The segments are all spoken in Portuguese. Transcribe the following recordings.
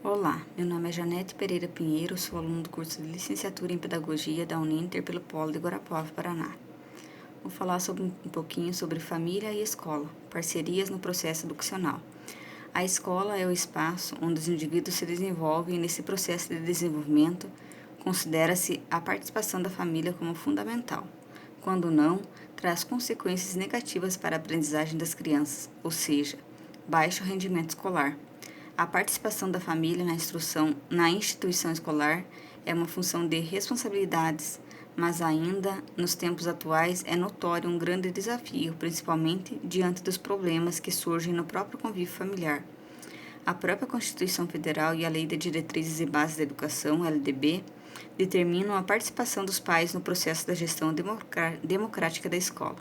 Olá, meu nome é Janete Pereira Pinheiro, sou aluno do curso de Licenciatura em Pedagogia da Uninter pelo Polo de Guarapuava, Paraná. Vou falar um pouquinho sobre família e escola, parcerias no processo educacional. A escola é o espaço onde os indivíduos se desenvolvem e nesse processo de desenvolvimento considera-se a participação da família como fundamental. Quando não, traz consequências negativas para a aprendizagem das crianças, ou seja, baixo rendimento escolar. A participação da família na instrução na instituição escolar é uma função de responsabilidades, mas ainda nos tempos atuais é notório um grande desafio, principalmente diante dos problemas que surgem no próprio convívio familiar. A própria Constituição Federal e a Lei de Diretrizes e Bases da Educação, LDB, determinam a participação dos pais no processo da gestão democrática da escola.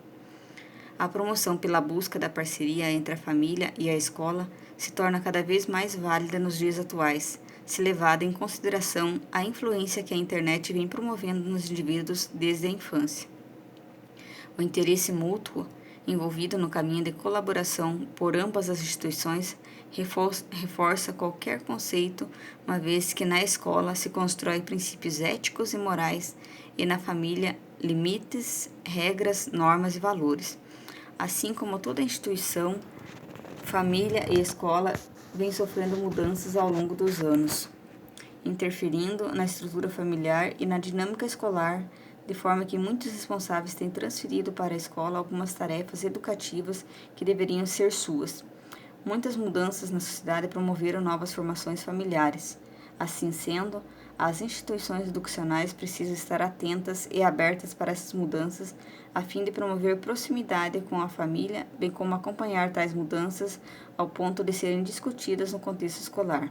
A promoção pela busca da parceria entre a família e a escola se torna cada vez mais válida nos dias atuais, se levada em consideração a influência que a internet vem promovendo nos indivíduos desde a infância. O interesse mútuo envolvido no caminho de colaboração por ambas as instituições reforça qualquer conceito, uma vez que na escola se constrói princípios éticos e morais e na família limites, regras, normas e valores. Assim como toda instituição, família e escola vêm sofrendo mudanças ao longo dos anos, interferindo na estrutura familiar e na dinâmica escolar, de forma que muitos responsáveis têm transferido para a escola algumas tarefas educativas que deveriam ser suas. Muitas mudanças na sociedade promoveram novas formações familiares. Assim sendo, as instituições educacionais precisam estar atentas e abertas para essas mudanças, a fim de promover proximidade com a família, bem como acompanhar tais mudanças ao ponto de serem discutidas no contexto escolar.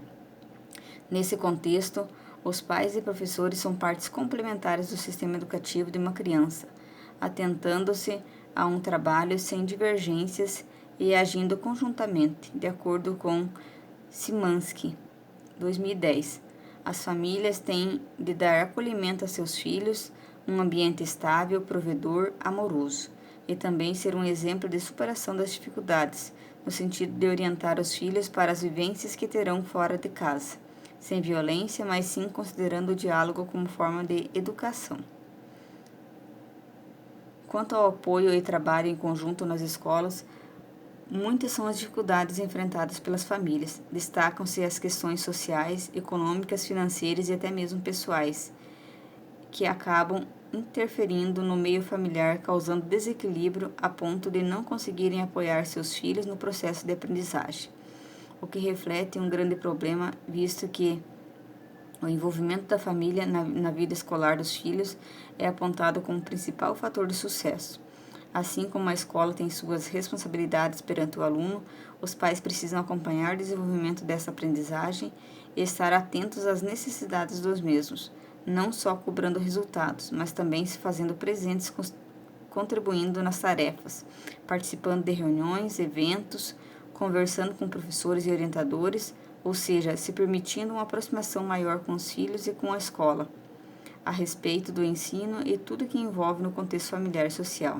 Nesse contexto, os pais e professores são partes complementares do sistema educativo de uma criança, atentando-se a um trabalho sem divergências e agindo conjuntamente, de acordo com Szymanski, 2010. As famílias têm de dar acolhimento a seus filhos, um ambiente estável, provedor, amoroso, e também ser um exemplo de superação das dificuldades, no sentido de orientar os filhos para as vivências que terão fora de casa, sem violência, mas sim considerando o diálogo como forma de educação. Quanto ao apoio e trabalho em conjunto nas escolas, muitas são as dificuldades enfrentadas pelas famílias. Destacam-se as questões sociais, econômicas, financeiras e até mesmo pessoais, que acabam interferindo no meio familiar, causando desequilíbrio a ponto de não conseguirem apoiar seus filhos no processo de aprendizagem, o que reflete um grande problema, visto que o envolvimento da família na vida escolar dos filhos é apontado como principal fator de sucesso. Assim como a escola tem suas responsabilidades perante o aluno, os pais precisam acompanhar o desenvolvimento dessa aprendizagem e estar atentos às necessidades dos mesmos, não só cobrando resultados, mas também se fazendo presentes, contribuindo nas tarefas, participando de reuniões, eventos, conversando com professores e orientadores, ou seja, se permitindo uma aproximação maior com os filhos e com a escola, a respeito do ensino e tudo que envolve no contexto familiar e social.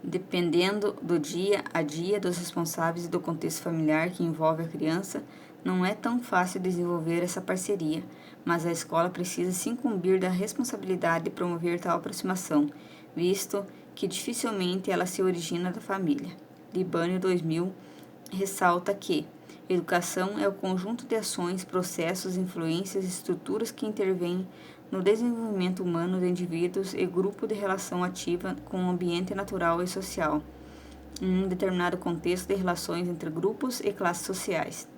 Dependendo do dia a dia dos responsáveis e do contexto familiar que envolve a criança, não é tão fácil desenvolver essa parceria, mas a escola precisa se incumbir da responsabilidade de promover tal aproximação, visto que dificilmente ela se origina da família. Libânio 2000 ressalta que educação é o conjunto de ações, processos, influências e estruturas que intervêm no desenvolvimento humano de indivíduos e grupo de relação ativa com o ambiente natural e social, em um determinado contexto de relações entre grupos e classes sociais.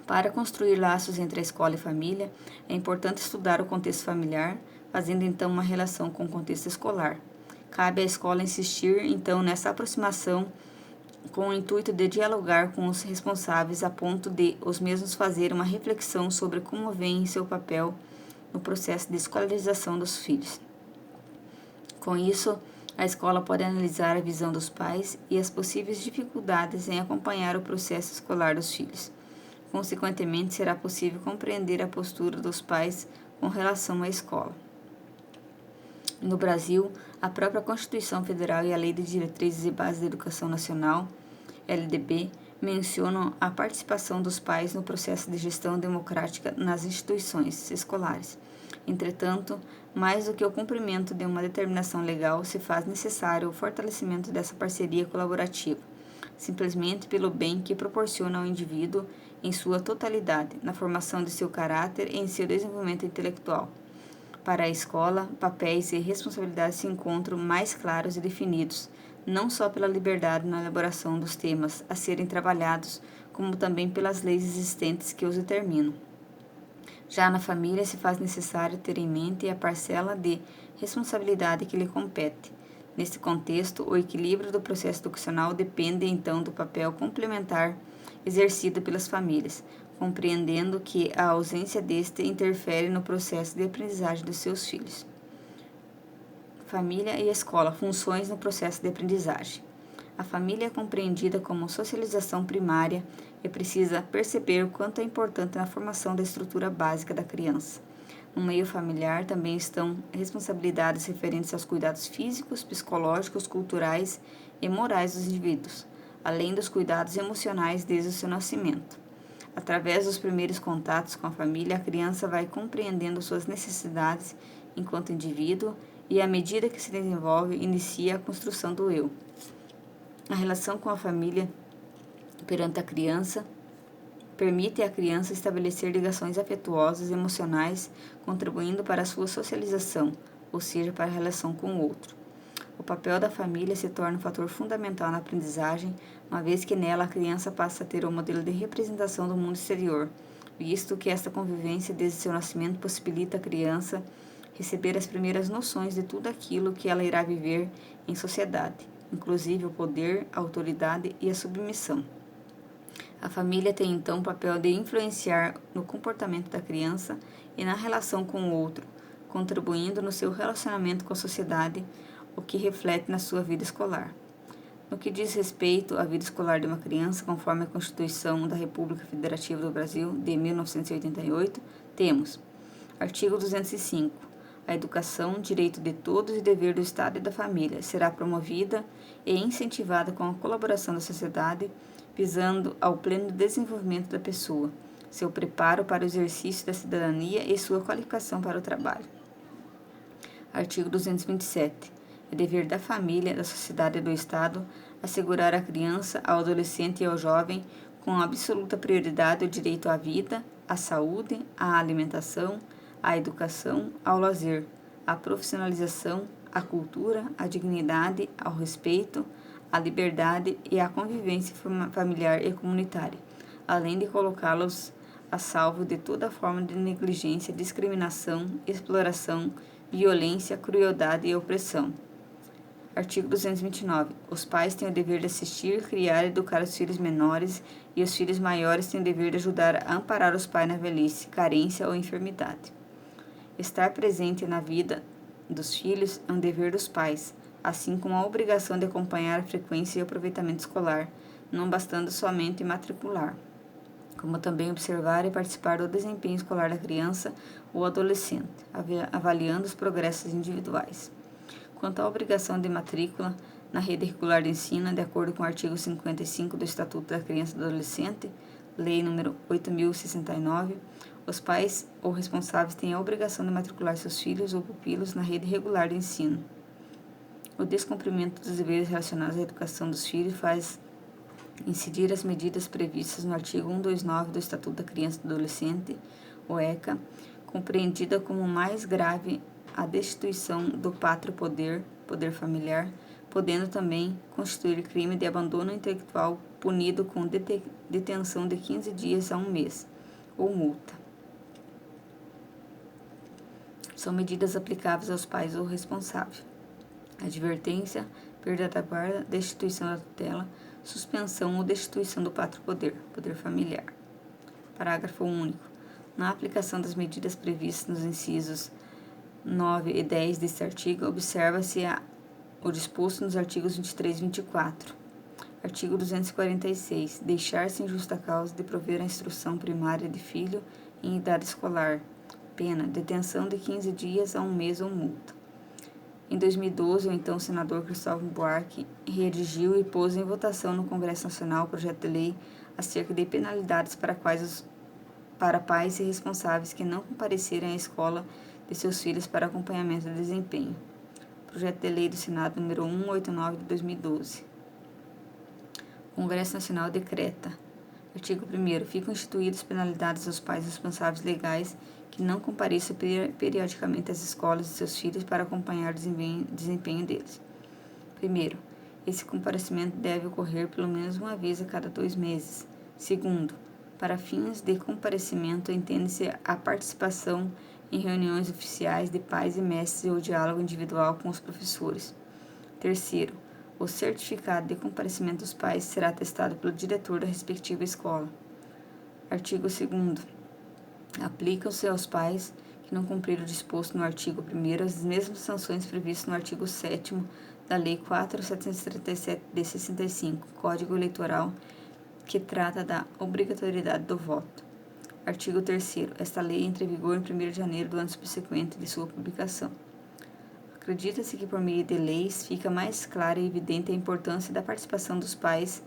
Para construir laços entre a escola e a família, é importante estudar o contexto familiar, fazendo então uma relação com o contexto escolar. Cabe à escola insistir então nessa aproximação com o intuito de dialogar com os responsáveis a ponto de os mesmos fazerem uma reflexão sobre como veem seu papel no processo de escolarização dos filhos. Com isso, a escola pode analisar a visão dos pais e as possíveis dificuldades em acompanhar o processo escolar dos filhos. Consequentemente, será possível compreender a postura dos pais com relação à escola. No Brasil, a própria Constituição Federal e a Lei de Diretrizes e Bases da Educação Nacional, LDB, mencionam a participação dos pais no processo de gestão democrática nas instituições escolares. Entretanto, mais do que o cumprimento de uma determinação legal, se faz necessário o fortalecimento dessa parceria colaborativa, simplesmente pelo bem que proporciona ao indivíduo em sua totalidade, na formação de seu caráter e em seu desenvolvimento intelectual. Para a escola, papéis e responsabilidades se encontram mais claros e definidos, não só pela liberdade na elaboração dos temas a serem trabalhados, como também pelas leis existentes que os determinam. Já na família, se faz necessário ter em mente a parcela de responsabilidade que lhe compete. Neste contexto, o equilíbrio do processo educacional depende então do papel complementar exercido pelas famílias, compreendendo que a ausência deste interfere no processo de aprendizagem dos seus filhos. Família e escola, funções no processo de aprendizagem. A família é compreendida como socialização primária e precisa perceber o quanto é importante na formação da estrutura básica da criança. No meio familiar também estão responsabilidades referentes aos cuidados físicos, psicológicos, culturais e morais dos indivíduos, além dos cuidados emocionais desde o seu nascimento. Através dos primeiros contatos com a família, a criança vai compreendendo suas necessidades enquanto indivíduo e, à medida que se desenvolve, inicia a construção do eu. A relação com a família perante a criança permite à criança estabelecer ligações afetuosas e emocionais, contribuindo para a sua socialização, ou seja, para a relação com o outro. O papel da família se torna um fator fundamental na aprendizagem, uma vez que nela a criança passa a ter o modelo de representação do mundo exterior, visto que esta convivência desde seu nascimento possibilita à criança receber as primeiras noções de tudo aquilo que ela irá viver em sociedade, inclusive o poder, a autoridade e a submissão. A família tem então o papel de influenciar no comportamento da criança e na relação com o outro, contribuindo no seu relacionamento com a sociedade, o que reflete na sua vida escolar. No que diz respeito à vida escolar de uma criança, conforme a Constituição da República Federativa do Brasil de 1988, temos: artigo 205. A educação, direito de todos e dever do Estado e da família, será promovida e incentivada com a colaboração da sociedade, visando ao pleno desenvolvimento da pessoa, seu preparo para o exercício da cidadania e sua qualificação para o trabalho. Artigo 227. É dever da família, da sociedade e do Estado assegurar à criança, ao adolescente e ao jovem, com absoluta prioridade, o direito à vida, à saúde, à alimentação, à educação, ao lazer, à profissionalização, à cultura, à dignidade, ao respeito, à liberdade e à convivência familiar e comunitária, além de colocá-los a salvo de toda forma de negligência, discriminação, exploração, violência, crueldade e opressão. Artigo 229. Os pais têm o dever de assistir, criar e educar os filhos menores e os filhos maiores têm o dever de ajudar a amparar os pais na velhice, carência ou enfermidade. Estar presente na vida dos filhos é um dever dos pais, assim como a obrigação de acompanhar a frequência e o aproveitamento escolar, não bastando somente matricular, como também observar e participar do desempenho escolar da criança ou adolescente, avaliando os progressos individuais. Quanto à obrigação de matrícula na rede regular de ensino, de acordo com o artigo 55 do Estatuto da Criança e do Adolescente, Lei nº 8.069, os pais ou responsáveis têm a obrigação de matricular seus filhos ou pupilos na rede regular de ensino. O descumprimento dos deveres relacionados à educação dos filhos faz incidir as medidas previstas no artigo 129 do Estatuto da Criança e do Adolescente, o ECA, compreendida como mais grave a destituição do pátrio poder familiar, podendo também constituir crime de abandono intelectual punido com detenção de 15 dias a 1 mês, ou multa. São medidas aplicáveis aos pais ou responsáveis: advertência, perda da guarda, destituição da tutela, suspensão ou destituição do pátrio poder familiar. Parágrafo único. Na aplicação das medidas previstas nos incisos 9 e 10 deste artigo, observa-se o disposto nos artigos 23 e 24. Artigo 246. Deixar sem justa causa de prover a instrução primária de filho em idade escolar. Pena: detenção de 15 dias a 1 mês ou multa. Em 2012, o então senador Cristóvão Buarque redigiu e pôs em votação no Congresso Nacional o projeto de lei acerca de penalidades para pais e responsáveis que não comparecerem à escola de seus filhos para acompanhamento do desempenho. Projeto de Lei do Senado número 189 de 2012. O Congresso Nacional decreta. Artigo 1º. Ficam instituídas penalidades aos pais responsáveis legais que não compareçam periodicamente às escolas de seus filhos para acompanhar o desempenho deles. Primeiro, esse comparecimento deve ocorrer pelo menos uma vez a cada 2 meses. Segundo, para fins de comparecimento, entende-se a participação em reuniões oficiais de pais e mestres ou diálogo individual com os professores. Terceiro, o certificado de comparecimento dos pais será atestado pelo diretor da respectiva escola. Artigo 2º. Aplicam-se aos pais que não cumpriram o disposto no artigo 1º as mesmas sanções previstas no artigo 7º da Lei 4.737 de 65, Código Eleitoral, que trata da obrigatoriedade do voto. Artigo 3º. Esta lei entra em vigor em 1º de janeiro do ano subsequente de sua publicação. Acredita-se que por meio de leis fica mais clara e evidente a importância da participação dos pais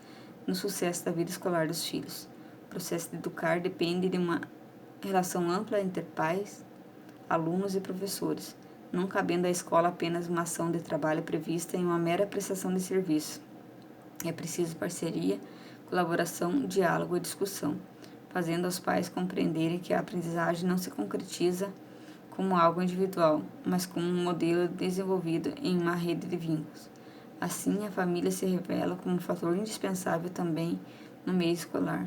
no sucesso da vida escolar dos filhos. O processo de educar depende de uma relação ampla entre pais, alunos e professores, não cabendo à escola apenas uma ação de trabalho prevista em uma mera prestação de serviço. É preciso parceria, colaboração, diálogo e discussão, fazendo aos pais compreenderem que a aprendizagem não se concretiza como algo individual, mas como um modelo desenvolvido em uma rede de vínculos. Assim, a família se revela como um fator indispensável também no meio escolar.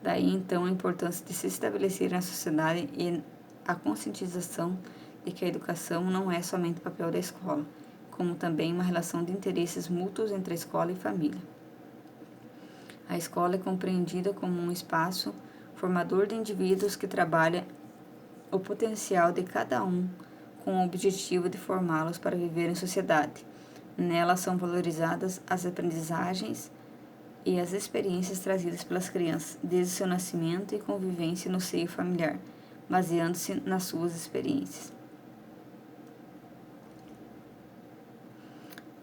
Daí, então, a importância de se estabelecer na sociedade e a conscientização de que a educação não é somente papel da escola, como também uma relação de interesses mútuos entre a escola e família. A escola é compreendida como um espaço formador de indivíduos que trabalha o potencial de cada um com o objetivo de formá-los para viver em sociedade. Nela são valorizadas as aprendizagens e as experiências trazidas pelas crianças desde seu nascimento e convivência no seio familiar, baseando-se nas suas experiências.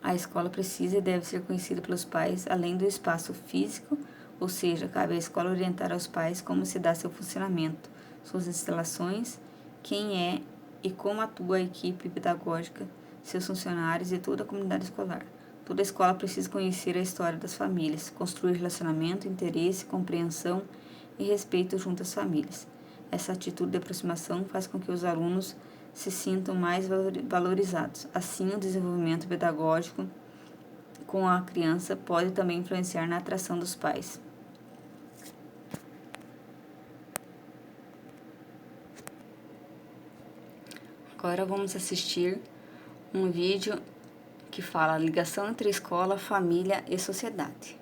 A escola precisa e deve ser conhecida pelos pais além do espaço físico, ou seja, cabe à escola orientar aos pais como se dá seu funcionamento, suas instalações, quem é e como atua a equipe pedagógica, seus funcionários e toda a comunidade escolar. Toda escola precisa conhecer a história das famílias, construir relacionamento, interesse, compreensão e respeito junto às famílias. Essa atitude de aproximação faz com que os alunos se sintam mais valorizados. Assim, o desenvolvimento pedagógico com a criança pode também influenciar na atração dos pais. Agora vamos assistir um vídeo que fala a ligação entre escola, família e sociedade.